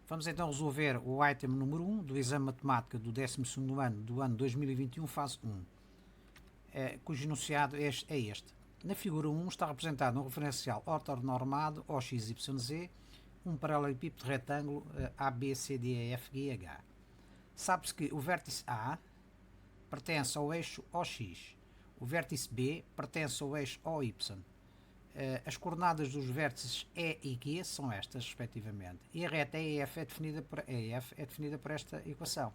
Vamos então resolver o item número 1 do exame de matemática do 12º ano do ano 2021, fase 1, cujo enunciado é este. Na figura 1 está representado um referencial ortonormado OXYZ, um paralelepípedo retângulo ABCDEFGH. Sabe-se que o vértice A pertence ao eixo OX, o vértice B pertence ao eixo OY. As coordenadas dos vértices E e Q são estas, respectivamente. E a reta EF é definida por esta equação.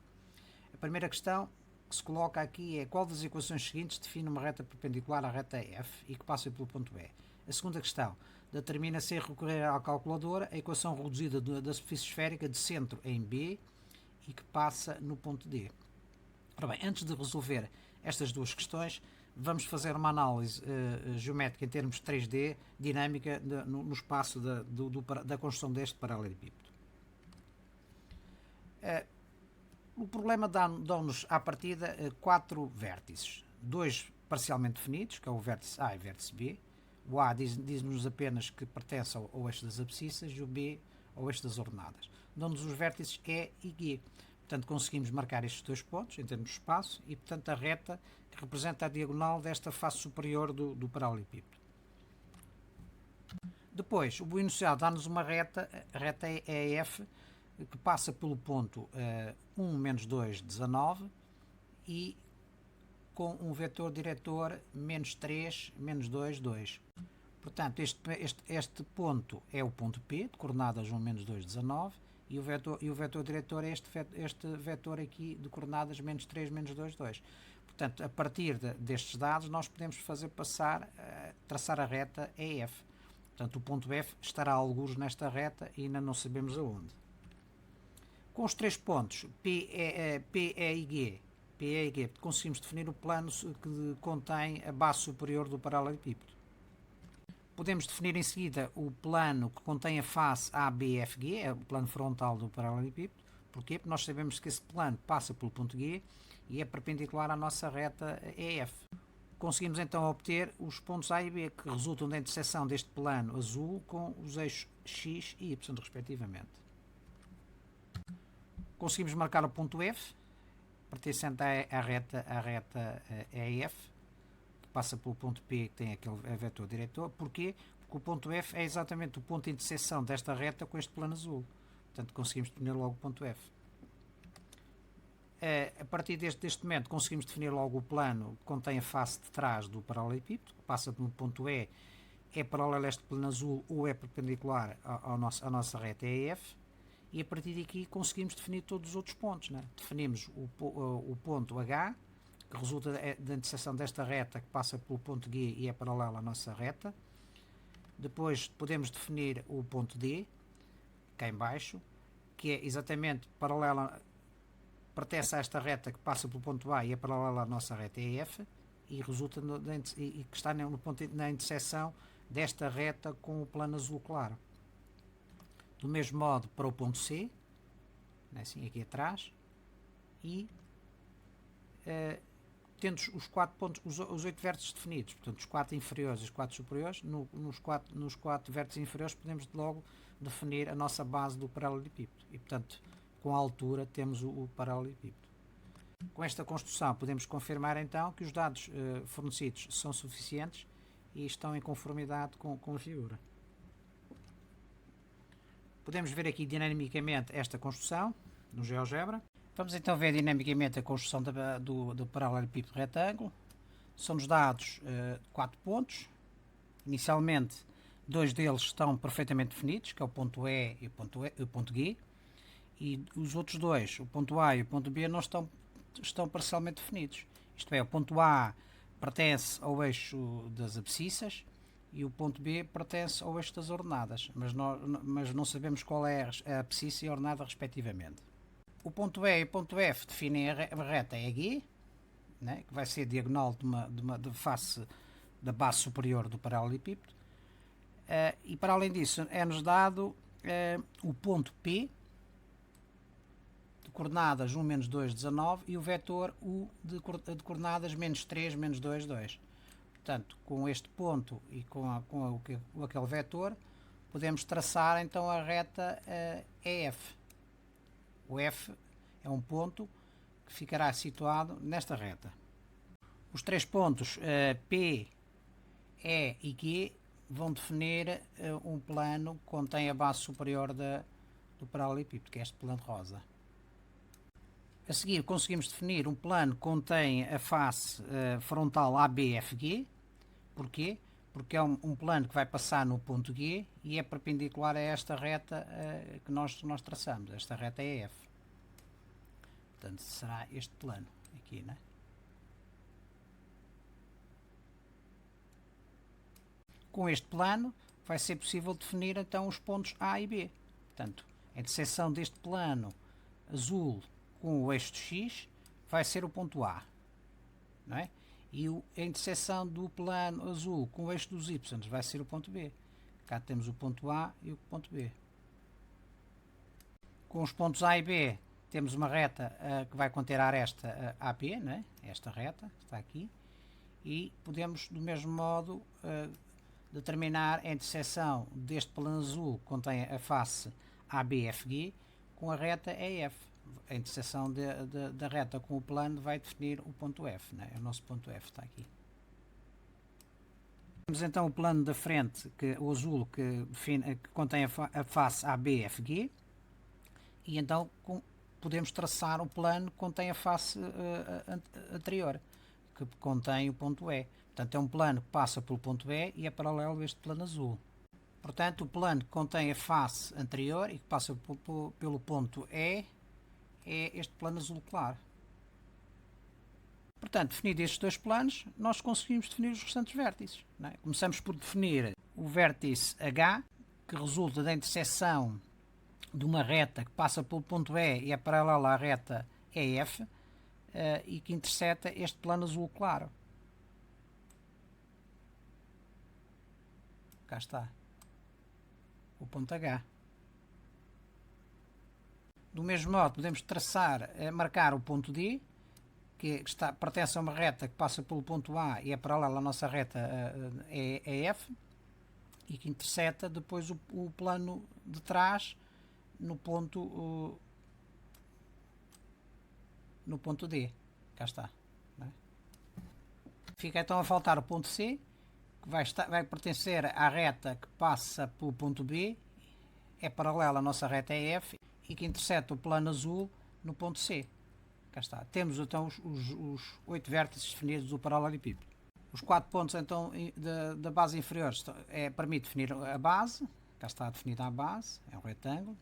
A primeira questão que se coloca aqui é qual das equações seguintes define uma reta perpendicular à reta F e que passa pelo ponto E. A segunda questão determina, sem recorrer à calculadora, a equação reduzida da superfície esférica de centro em B e que passa no ponto D. Ora bem, antes de resolver estas duas questões, vamos fazer uma análise geométrica em termos 3D, dinâmica, no espaço da construção deste paralelepípedo. O problema dá-nos à partida 4 vértices, 2 parcialmente definidos, que é o vértice A e o vértice B. O A diz-nos apenas que pertence ao eixo das abscissas e o B ao eixo das ordenadas. Dão-nos os vértices E e G. Portanto, conseguimos marcar estes dois pontos em termos de espaço e, portanto, a reta que representa a diagonal desta face superior do paralelepípedo. Depois, o enunciado dá-nos uma reta, a reta EF, que passa pelo ponto 1, menos 2, 19 e com um vetor diretor menos 3, menos 2, 2. Portanto, este ponto é o ponto P, de coordenadas 1, menos 2, 19, e o vetor diretor é este vetor aqui de coordenadas menos 3, menos 2, 2. Portanto, a partir destes dados, nós podemos traçar a reta EF. Portanto, o ponto F estará algures nesta reta e ainda não sabemos aonde. Com os três pontos P, E e G, conseguimos definir o plano que contém a base superior do paralelepípedo. Podemos definir em seguida o plano que contém a face ABFG, é o plano frontal do paralelepípedo. Porquê? Porque nós sabemos que esse plano passa pelo ponto G e é perpendicular à nossa reta EF. Conseguimos então obter os pontos A e B, que resultam da interseção deste plano azul com os eixos X e Y, respectivamente. Conseguimos marcar o ponto F, pertencente à reta EF, que passa pelo ponto P, que tem aquele vetor diretor. Porquê? Porque o ponto F é exatamente o ponto de interseção desta reta com este plano azul. Portanto, conseguimos definir logo o ponto F. A partir deste momento, conseguimos definir logo o plano que contém a face de trás do paralelepípedo, que passa pelo ponto E, é paralelo a este plano azul ou é perpendicular à nossa reta EF. E a partir daqui conseguimos definir todos os outros pontos. Né? Definimos o ponto H, que resulta da interseção desta reta que passa pelo ponto G e é paralelo à nossa reta. Depois podemos definir o ponto D, cá em baixo, que é exatamente pertence a esta reta que passa pelo ponto A e é paralela à nossa reta EF e resulta que está no ponto, na interseção desta reta com o plano azul claro. Do mesmo modo para o ponto C, assim aqui atrás, e tendo os 4 pontos, os 8 vértices definidos, portanto os 4 inferiores e os 4 superiores, nos 4 vértices inferiores podemos logo definir a nossa base do paralelepípedo e, portanto, com a altura temos o paralelepípedo. Com esta construção podemos confirmar então que os dados fornecidos são suficientes e estão em conformidade com a figura. Podemos ver aqui dinamicamente esta construção no GeoGebra. Vamos então ver dinamicamente a construção do paralelepípedo retângulo. São-nos dados 4 pontos. Inicialmente, 2 deles estão perfeitamente definidos, que é o ponto E e o ponto G. E os outros dois, o ponto A e o ponto B, não estão parcialmente definidos. Isto é, o ponto A pertence ao eixo das abscissas e o ponto B pertence ao eixo das ordenadas, mas não sabemos qual é a abscissa e a ordenada respectivamente. O ponto E e o ponto F definem a reta EG, né, que vai ser diagonal de face da base superior do paralelepípedo, e para além disso é-nos dado o ponto P, de coordenadas 1, menos 2, 19, e o vetor U de coordenadas menos 3, menos 2, 2. Portanto, com este ponto e com aquele vetor, podemos traçar então a reta EF. O F é um ponto que ficará situado nesta reta. Os três pontos P, E e Q vão definir um plano que contém a base superior do paralelepípedo, que é este plano rosa. A seguir conseguimos definir um plano que contém a face frontal ABFG. Porquê? Porque é um plano que vai passar no ponto G e é perpendicular a esta reta que nós traçamos. Esta reta é F. Portanto, será este plano aqui, né? Com este plano vai ser possível definir então os pontos A e B. Portanto, a interseção deste plano azul com o eixo de X vai ser o ponto A, não é? E a interseção do plano azul com o eixo dos Y vai ser o ponto B. Cá temos o ponto A e o ponto B. Com os pontos A e B temos uma reta que vai conter a aresta AP, não é? Esta reta está aqui, e podemos do mesmo modo determinar a interseção deste plano azul que contém a face ABFG com a reta EF. A interseção da reta com o plano vai definir o ponto F, né? O nosso ponto F está aqui. Temos então o plano da frente, o azul, que contém a face ABFG, e então podemos traçar o plano que contém a face anterior, que contém o ponto E. Portanto, é um plano que passa pelo ponto E e é paralelo a este plano azul. Portanto, o plano que contém a face anterior e que passa pelo ponto E é este plano azul claro. Portanto, definidos estes dois planos, nós conseguimos definir os restantes vértices, não é? Começamos por definir o vértice H, que resulta da interseção de uma reta que passa pelo ponto E e é paralela à reta EF e que interseta este plano azul claro. Cá está. O ponto H. Do mesmo modo, podemos marcar o ponto D, que pertence a uma reta que passa pelo ponto A e é paralela à nossa reta EF, e que interseta depois o plano de trás no ponto D. Cá está. Não é? Fica então a faltar o ponto C, que vai pertencer à reta que passa pelo ponto B, é paralela à nossa reta EF e que interseta o plano azul no ponto C. Cá está. Temos então os 8 vértices definidos do paralelepípedo. Os 4 pontos então da base inferior permite definir a base. Cá está definida a base, é um retângulo.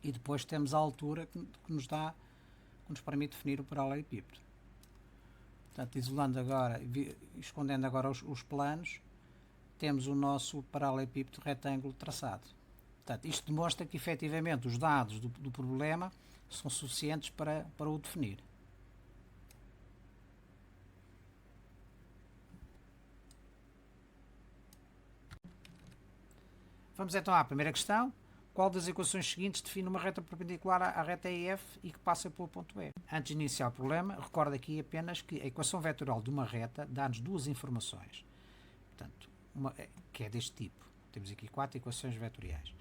E depois temos a altura que nos permite definir o paralelepípedo. Portanto, isolando agora, escondendo agora os planos, temos o nosso paralelepípedo retângulo traçado. Portanto, isto demonstra que efetivamente os dados do problema são suficientes para o definir. Vamos então à primeira questão. Qual das equações seguintes define uma reta perpendicular à reta EF e que passa pelo ponto E? Antes de iniciar o problema, recordo aqui apenas que a equação vetorial de uma reta dá-nos duas informações. Portanto, que é deste tipo. Temos aqui 4 equações vetoriais.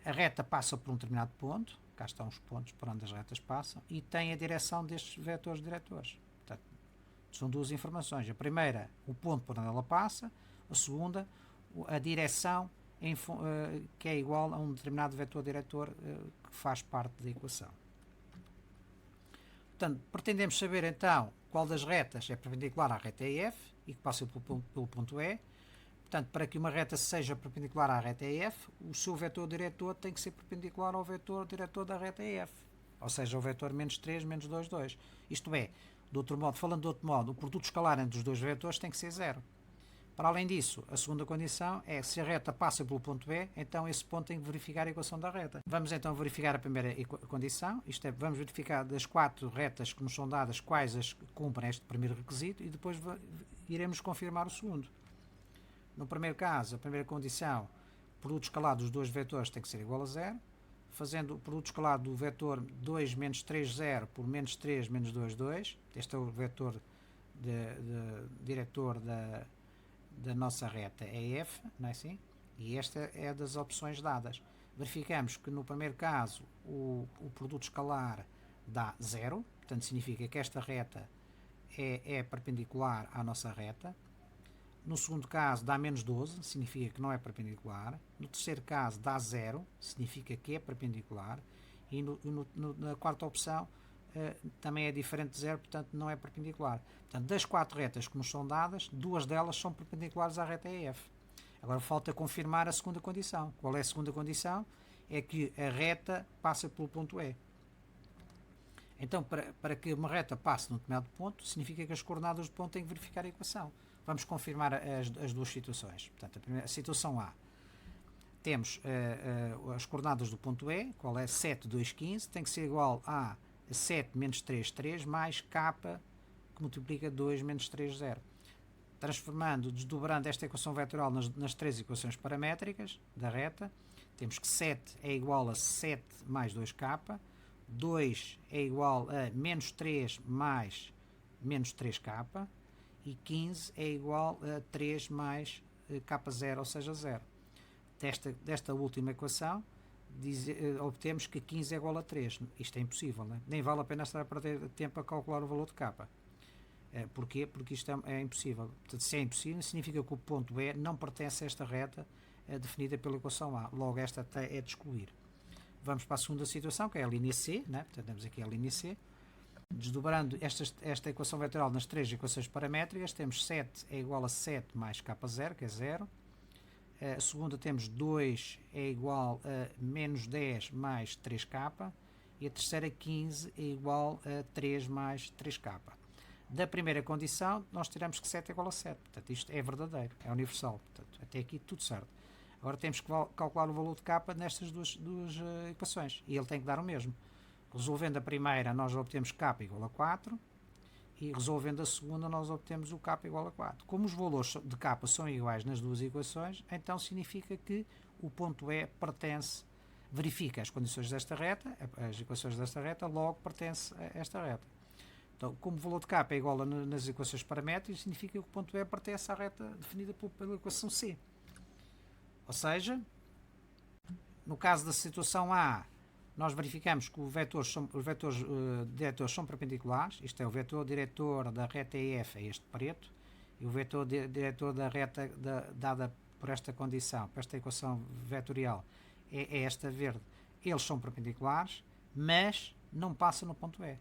A reta passa por um determinado ponto, cá estão os pontos por onde as retas passam, e tem a direção destes vetores diretores. Portanto, são duas informações. A primeira, o ponto por onde ela passa. A segunda, a direção que é igual a um determinado vetor diretor que faz parte da equação. Portanto, pretendemos saber então qual das retas é perpendicular à reta EF e que passa pelo ponto E. Portanto, para que uma reta seja perpendicular à reta EF, o seu vetor diretor tem que ser perpendicular ao vetor diretor da reta EF. Ou seja, o vetor menos 3, menos 2, 2. Isto é, falando de outro modo, o produto escalar entre os dois vetores tem que ser zero. Para além disso, a segunda condição é se a reta passa pelo ponto E, então esse ponto tem que verificar a equação da reta. Vamos então verificar a primeira condição, isto é, vamos verificar das 4 retas que nos são dadas quais as cumprem este primeiro requisito e depois iremos confirmar o segundo. No primeiro caso, a primeira condição, o produto escalar dos dois vetores tem que ser igual a zero. Fazendo o produto escalar do vetor 2 menos 3, 0 por menos 3 menos 2, 2. Este é o vetor diretor da nossa reta EF, não é assim? E esta é das opções dadas. verificamos que no primeiro caso o produto escalar dá 0, portanto significa que esta reta é perpendicular à nossa reta. No segundo caso dá menos 12, significa que não é perpendicular. No terceiro caso dá 0, significa que é perpendicular. E na quarta opção também é diferente de 0, portanto não é perpendicular. Portanto, das 4 retas que nos são dadas, 2 delas são perpendiculares à reta EF. Agora falta confirmar a segunda condição. Qual é a segunda condição? É que a reta passa pelo ponto E. Então, para que uma reta passe num determinado ponto, significa que as coordenadas do ponto têm que verificar a equação. Vamos confirmar as duas situações. Portanto, a situação A. Temos as coordenadas do ponto E, qual é 7, 2, 15, tem que ser igual a 7 menos 3, 3, mais K, que multiplica 2 menos 3, 0. Transformando, desdobrando esta equação vetorial nas 3 equações paramétricas da reta, temos que 7 é igual a 7 mais 2K, 2 é igual a menos 3 mais menos 3K, e 15 é igual a 3 mais K0, ou seja, 0. Desta última equação, obtemos que 15 é igual a 3. Isto é impossível, não é? Nem vale a pena estar a perder tempo a calcular o valor de K. Porquê? Porque isto é impossível. Portanto, se é impossível, significa que o ponto E não pertence a esta reta definida pela equação A. Logo, esta é de excluir. Vamos para a segunda situação, que é a linha C, né? Portanto, temos aqui a linha C. Desdobrando esta equação vetorial nas 3 equações paramétricas, temos 7 é igual a 7 mais K0, que é 0. A segunda temos 2 é igual a menos 10 mais 3K. E a terceira 15 é igual a 3 mais 3K. Da primeira condição, nós tiramos que 7 é igual a 7. Portanto, isto é verdadeiro, é universal. Portanto, até aqui tudo certo. Agora temos que calcular o valor de K nestas duas equações. E ele tem que dar o mesmo. Resolvendo a primeira, nós obtemos K igual a 4. E resolvendo a segunda, nós obtemos o K igual a 4. Como os valores de K são iguais nas duas equações, então significa que o ponto E pertence, verifica as condições desta reta, as equações desta reta, logo pertence a esta reta. Então, como o valor de K é igual nas equações paramétricas, significa que o ponto E pertence à reta definida pela equação C. Ou seja, no caso da situação A, nós verificamos que os vetores diretores são perpendiculares. Isto é, o vetor diretor da reta EF é este preto, e o vetor diretor da reta dada por esta condição, por esta equação vetorial, é esta verde. Eles são perpendiculares, mas não passam no ponto E.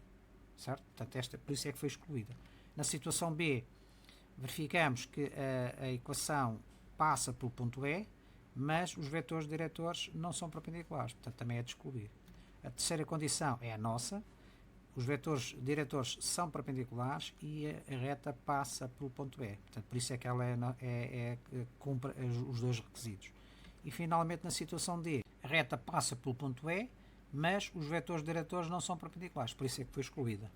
Certo? Portanto, por isso é que foi excluída. Na situação B, verificamos que a equação passa pelo ponto E, mas os vetores diretores não são perpendiculares, portanto também é de excluir. A terceira condição é a nossa, os vetores diretores são perpendiculares e a reta passa pelo ponto E, portanto por isso é que ela cumpre os dois requisitos. E finalmente na situação D, a reta passa pelo ponto E, mas os vetores diretores não são perpendiculares, por isso é que foi excluída.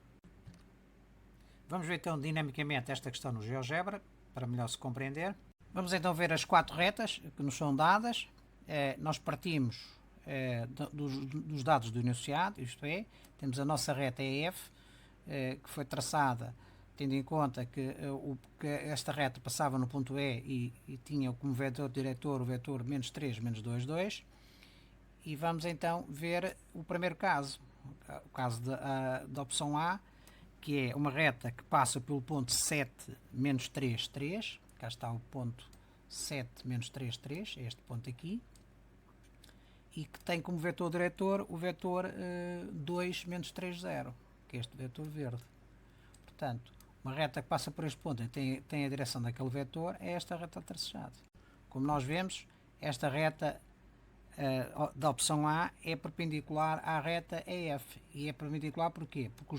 Vamos ver então dinamicamente esta questão no GeoGebra, para melhor se compreender. Vamos então ver as 4 retas que nos são dadas. Nós partimos dos dados do enunciado, isto é, temos a nossa reta EF, que foi traçada tendo em conta que esta reta passava no ponto E e tinha como vetor diretor o vetor menos 3, menos 2, 2. E vamos então ver o primeiro caso, o caso da opção A, que é uma reta que passa pelo ponto 7, menos 3, 3. Cá está o ponto 7, menos 3, 3, é este ponto aqui. E que tem como vetor diretor o vetor 2, menos 3, 0, que é este vetor verde. Portanto, uma reta que passa por este ponto e tem a direção daquele vetor é esta reta tracejada. Como nós vemos, esta reta da opção A é perpendicular à reta EF. E é perpendicular porquê? Porque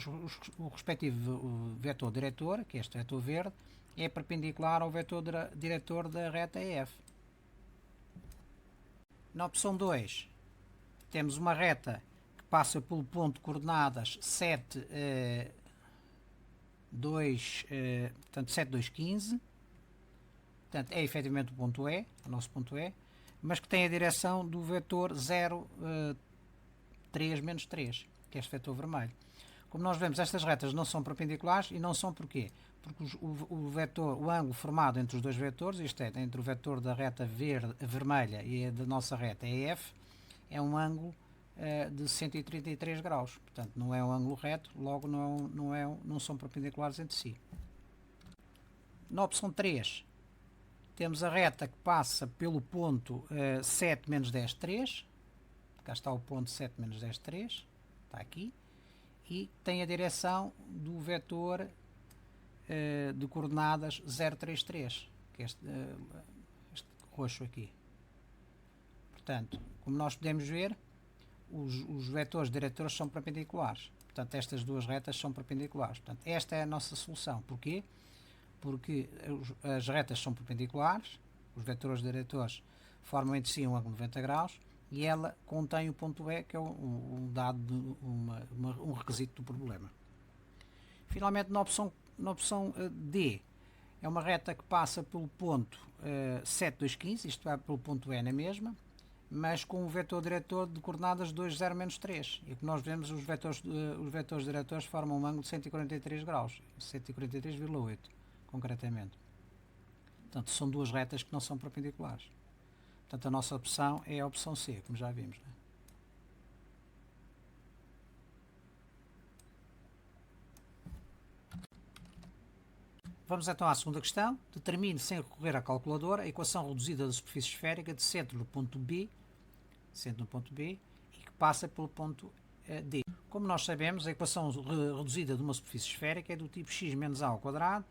o respectivo vetor diretor, que é este vetor verde, é perpendicular ao vetor diretor da reta EF. Na opção 2, temos uma reta que passa pelo ponto de coordenadas 7, 2, portanto 7, 2, 15. Portanto, é efetivamente o ponto E, o nosso ponto E, mas que tem a direção do vetor 0, 3, menos 3, que é este vetor vermelho. Como nós vemos, estas retas não são perpendiculares e não são porquê? Porque o ângulo formado entre os dois vetores, isto é, entre o vetor da reta vermelha e a da nossa reta EF, é um ângulo de 133 graus. Portanto, não é um ângulo reto, logo não são perpendiculares entre si. Na opção 3, temos a reta que passa pelo ponto 7 menos 10, 3. Cá está o ponto 7 menos 10, 3. Está aqui. E tem a direção do vetor de coordenadas 033, que é este roxo aqui. Portanto, como nós podemos ver, os vetores diretores são perpendiculares. Portanto, estas duas retas são perpendiculares. Portanto, esta é a nossa solução. Porquê? Porque as retas são perpendiculares, os vetores diretores formam entre si um ângulo de 90 graus e ela contém o ponto E, que é um dado, um requisito do problema. Finalmente, na opção D, é uma reta que passa pelo ponto 7, 2, 15, isto é, pelo ponto E na mesma, mas com o vetor diretor de coordenadas 2, 0, menos 3. E como nós vemos, os vetores diretores formam um ângulo de 143 graus, 143,8 concretamente. Portanto, são duas retas que não são perpendiculares. Portanto, a nossa opção é a opção C, como já vimos. Né? Vamos então à segunda questão. Determine, sem recorrer à calculadora, a equação reduzida da superfície esférica de centro no ponto B, e que passa pelo ponto D. Como nós sabemos, a equação reduzida de uma superfície esférica é do tipo x menos a ao quadrado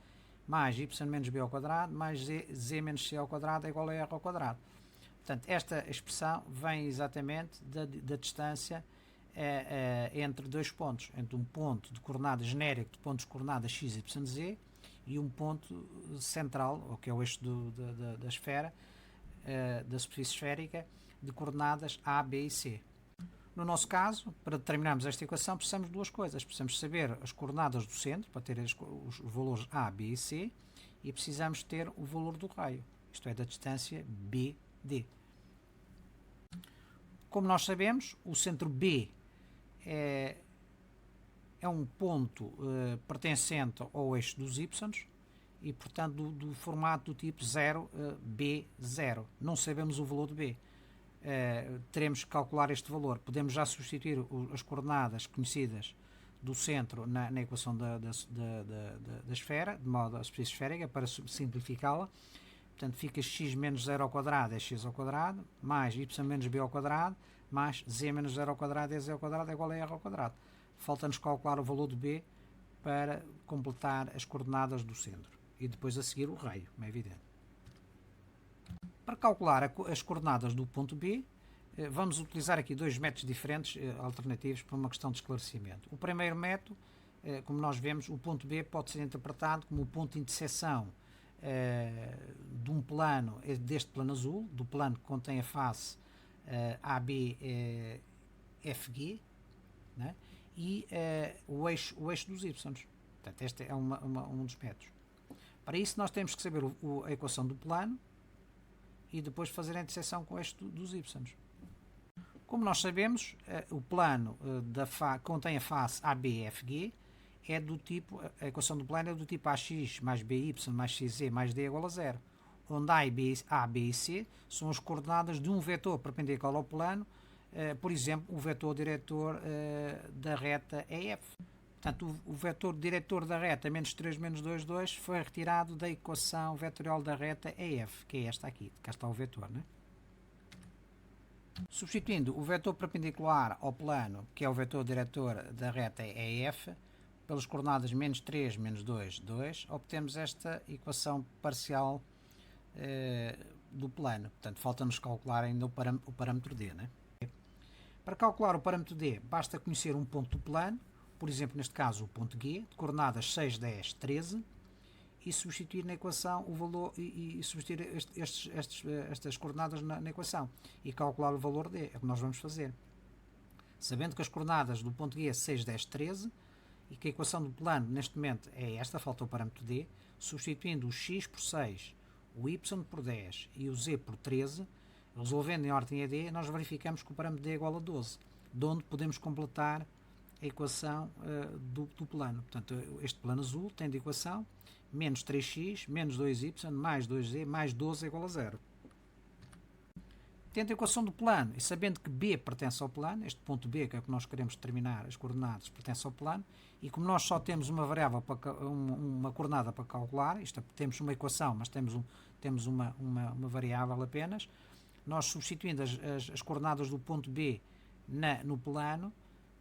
mais y menos b ao quadrado mais z menos c ao quadrado é igual a r ao quadrado. Portanto, esta expressão vem exatamente da distância entre dois pontos, entre um ponto de coordenada genérico de pontos de coordenadas x, y, z e um ponto central, ou que é o eixo da esfera, da superfície esférica, de coordenadas a, b e c. No nosso caso, para determinarmos esta equação, precisamos de duas coisas. Precisamos saber as coordenadas do centro, para ter os valores a, b e c, e precisamos ter o valor do raio, isto é, da distância BD. Como nós sabemos, o centro B é um ponto pertencente ao eixo dos y e, portanto, do formato do tipo 0, B0. Não sabemos o valor de B. Teremos que calcular este valor. Podemos já substituir as coordenadas conhecidas do centro na equação da esfera, de modo a superfície esférica, para simplificá-la. Portanto, fica x menos 0 ao quadrado é x ao quadrado, mais y menos b ao quadrado, mais z menos 0 ao quadrado é z ao quadrado, é igual a r ao quadrado. Falta-nos calcular o valor de b para completar as coordenadas do centro. E depois a seguir o raio, como é evidente. Para calcular as coordenadas do ponto B, vamos utilizar aqui dois métodos diferentes, alternativos, para uma questão de esclarecimento. O primeiro método, como nós vemos, o ponto B pode ser interpretado como o ponto de interseção de um plano, deste plano azul, do plano que contém a face ABFG, né? E o eixo dos y. Portanto, este é um dos métodos. Para isso, nós temos que saber a equação do plano e depois fazer a interseção com o eixo dos y. Como nós sabemos, o plano contém a face ABFG, é do tipo, a equação do plano é do tipo AX mais BY mais XZ mais D igual a 0, onde A, B e C são as coordenadas de um vetor perpendicular ao plano, por exemplo, o vetor diretor da reta EF. Portanto, o vetor diretor da reta menos 3 menos 2, 2 foi retirado da equação vetorial da reta EF, que é esta aqui. Cá está o vetor, né? Substituindo o vetor perpendicular ao plano, que é o vetor diretor da reta EF, pelas coordenadas menos 3, menos 2, 2, obtemos esta equação parcial do plano. Portanto, falta-nos calcular ainda o parâmetro D, né? Para calcular o parâmetro D, basta conhecer um ponto do plano, por exemplo, neste caso o ponto G, de coordenadas 6, 10, 13, e substituir na equação o valor e substituir estas coordenadas na equação e calcular o valor D, é o que nós vamos fazer. Sabendo que as coordenadas do ponto G é 6, 10, 13 e que a equação do plano neste momento é esta, falta o parâmetro D, substituindo o x por 6, o y por 10 e o z por 13, resolvendo em ordem AD, nós verificamos que o parâmetro D é igual a 12, de onde podemos completar a equação do plano. Portanto, este plano azul tem de equação menos 3x, menos 2y, mais 2z, mais 12 é igual a 0. Tendo a equação do plano e sabendo que B pertence ao plano, este ponto B, que é o que nós queremos determinar, as coordenadas, pertence ao plano, e como nós só temos uma variável, uma coordenada para calcular, isto é, temos uma equação, mas temos uma variável apenas, nós substituindo as coordenadas do ponto B no plano,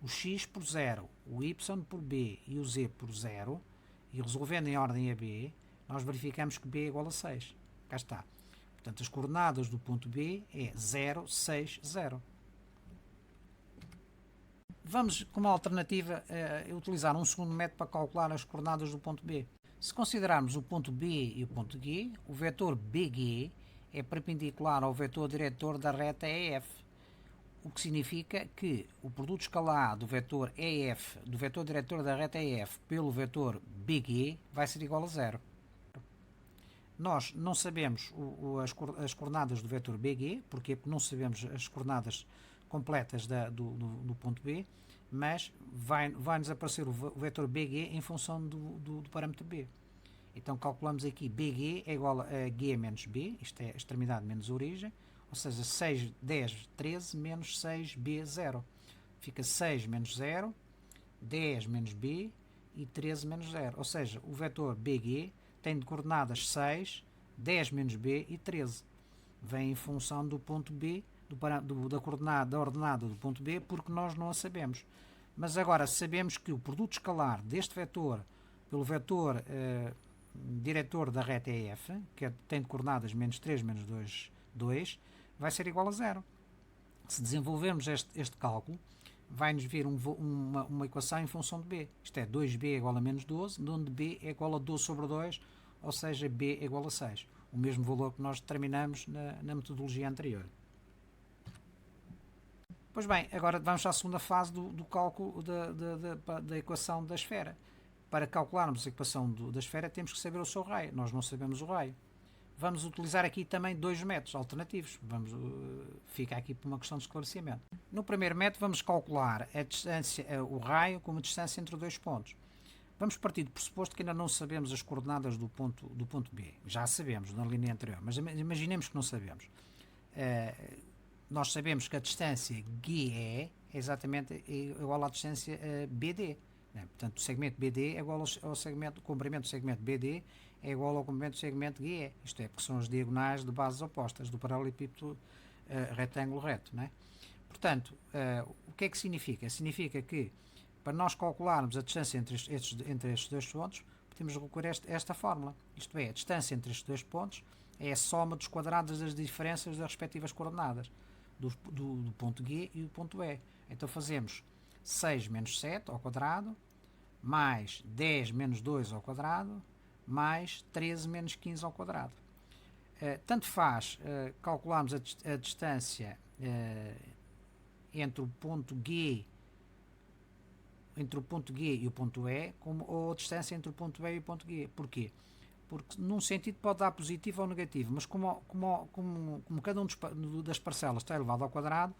o x por 0, o y por b e o z por 0, e resolvendo em ordem a b, nós verificamos que b é igual a 6. Cá está. Portanto, as coordenadas do ponto B é 0, 6, 0. Vamos, como alternativa, utilizar um segundo método para calcular as coordenadas do ponto B. Se considerarmos o ponto B e o ponto G, o vetor BG é perpendicular ao vetor diretor da reta EF, o que significa que o produto escalar do vetor EF, do vetor diretor da reta EF, pelo vetor BG, vai ser igual a 0. Nós não sabemos as coordenadas do vetor BG, porque não sabemos as coordenadas completas do ponto B, mas vai-nos aparecer o vetor BG em função do parâmetro B. Então calculamos aqui BG é igual a G menos B, isto é a extremidade menos a origem, ou seja, 6, 10, 13 menos 6B, 0. Fica 6 menos 0, 10 menos B e 13 menos 0. Ou seja, o vetor BG tem de coordenadas 6, 10 menos B e 13. Vem em função do ponto B, da ordenada do ponto B, porque nós não a sabemos. Mas agora sabemos que o produto escalar deste vetor pelo vetor diretor da reta EF, que tem de coordenadas menos 3, menos 2, 2, vai ser igual a 0. Se desenvolvermos este cálculo, vai-nos vir uma equação em função de B. Isto é, 2B é igual a menos 12, onde B é igual a 12 sobre 2, ou seja, B é igual a 6. O mesmo valor que nós determinamos na metodologia anterior. Pois bem, agora vamos à segunda fase do cálculo da equação da esfera. Para calcularmos a equação da esfera, temos que saber o seu raio. Nós não sabemos o raio. Vamos utilizar aqui também dois métodos alternativos. Fica aqui por uma questão de esclarecimento. No primeiro método, vamos calcular a distância, o raio como distância entre dois pontos. Vamos partir do pressuposto que ainda não sabemos as coordenadas do ponto B. Já sabemos na linha anterior, mas imaginemos que não sabemos. Nós sabemos que a distância GE é exatamente igual à distância BD. Portanto, o segmento BD é igual ao segmento, o comprimento do segmento BD é igual ao comprimento do segmento GE. Isto é, porque são as diagonais de bases opostas do paralelepípedo retângulo reto. Não é? Portanto, o que é que significa? Significa que, para nós calcularmos a distância entre estes dois pontos, podemos recorrer a esta fórmula. Isto é, a distância entre estes dois pontos é a soma dos quadrados das diferenças das respectivas coordenadas, do ponto G e do ponto E. Então fazemos 6 menos 7 ao quadrado, mais 10 menos 2 ao quadrado, mais 13 menos 15 ao quadrado. Tanto faz calcularmos a distância entre o ponto G e o ponto E, ou a distância entre o ponto E e o ponto G. Porquê? Porque num sentido pode dar positivo ou negativo, mas como cada um das parcelas está elevado ao quadrado,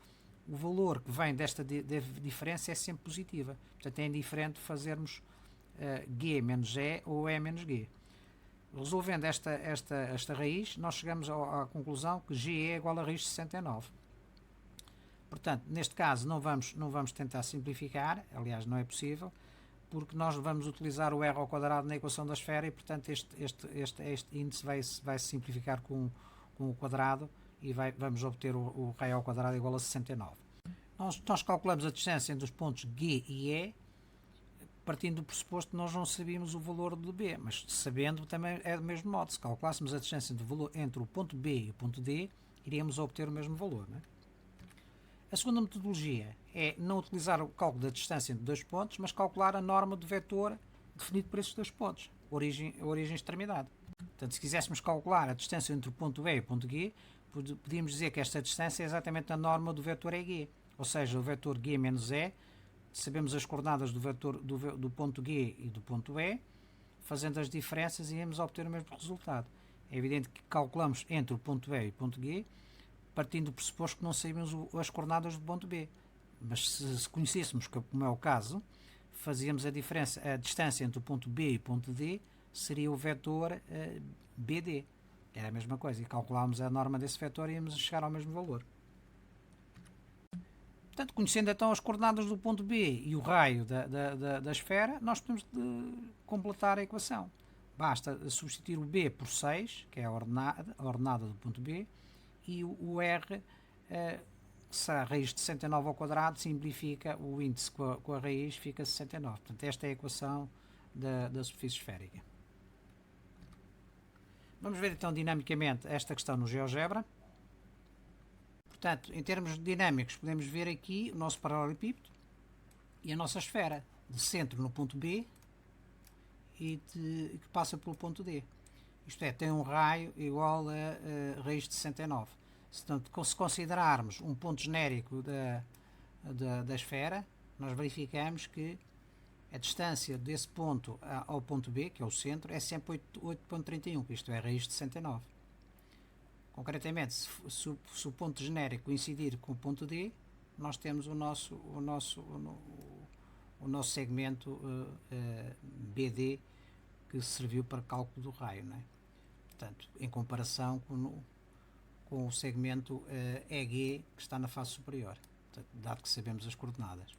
o valor que vem desta diferença é sempre positiva. Portanto, é indiferente fazermos G menos E ou E menos G. Resolvendo esta raiz, nós chegamos à conclusão que G é igual a raiz de 69. Portanto, neste caso não vamos tentar simplificar, aliás não é possível, porque nós vamos utilizar o r ao quadrado na equação da esfera e, portanto, este índice vai se simplificar com o quadrado e vamos obter o raio ao quadrado igual a 69. Nós calculamos a distância entre os pontos G e E, partindo do pressuposto que nós não sabíamos o valor do B, mas sabendo também é do mesmo modo. Se calculássemos a distância entre o ponto B e o ponto D, iríamos obter o mesmo valor. Não é? A segunda metodologia é não utilizar o cálculo da distância entre dois pontos, mas calcular a norma do vetor definido por esses dois pontos, origem e extremidade. Portanto, se quiséssemos calcular a distância entre o ponto E e o ponto G, podíamos dizer que esta distância é exatamente a norma do vetor EG, ou seja, o vetor G menos E, sabemos as coordenadas do ponto G e do ponto E, fazendo as diferenças íamos obter o mesmo resultado. É evidente que calculamos entre o ponto E e o ponto G, partindo do pressuposto que não sabemos as coordenadas do ponto B. Mas se conhecêssemos, como é o caso, fazíamos a distância entre o ponto B e o ponto D, seria o vetor BD. Era a mesma coisa. E calculávamos a norma desse vetor e íamos chegar ao mesmo valor. Portanto, conhecendo então as coordenadas do ponto B e o raio da esfera, nós podemos completar a equação. Basta substituir o B por 6, que é a ordenada do ponto B, e o R, que será a raiz de 69 ao quadrado, simplifica o índice com a raiz, fica 69. Portanto, esta é a equação da superfície esférica. Vamos ver então dinamicamente esta questão no GeoGebra. Portanto, em termos dinâmicos, podemos ver aqui o nosso paralelepípedo e a nossa esfera, de centro no ponto B e que passa pelo ponto D. Isto é, tem um raio igual a raiz de 69. Se considerarmos um ponto genérico da esfera, nós verificamos que a distância desse ponto ao ponto B, que é o centro, é sempre 8,31, isto é, a raiz de 69. Concretamente, se o ponto genérico coincidir com o ponto D, nós temos o nosso segmento BD, que serviu para cálculo do raio, não é? Portanto, em comparação com o segmento EG, que está na face superior, portanto, dado que sabemos as coordenadas.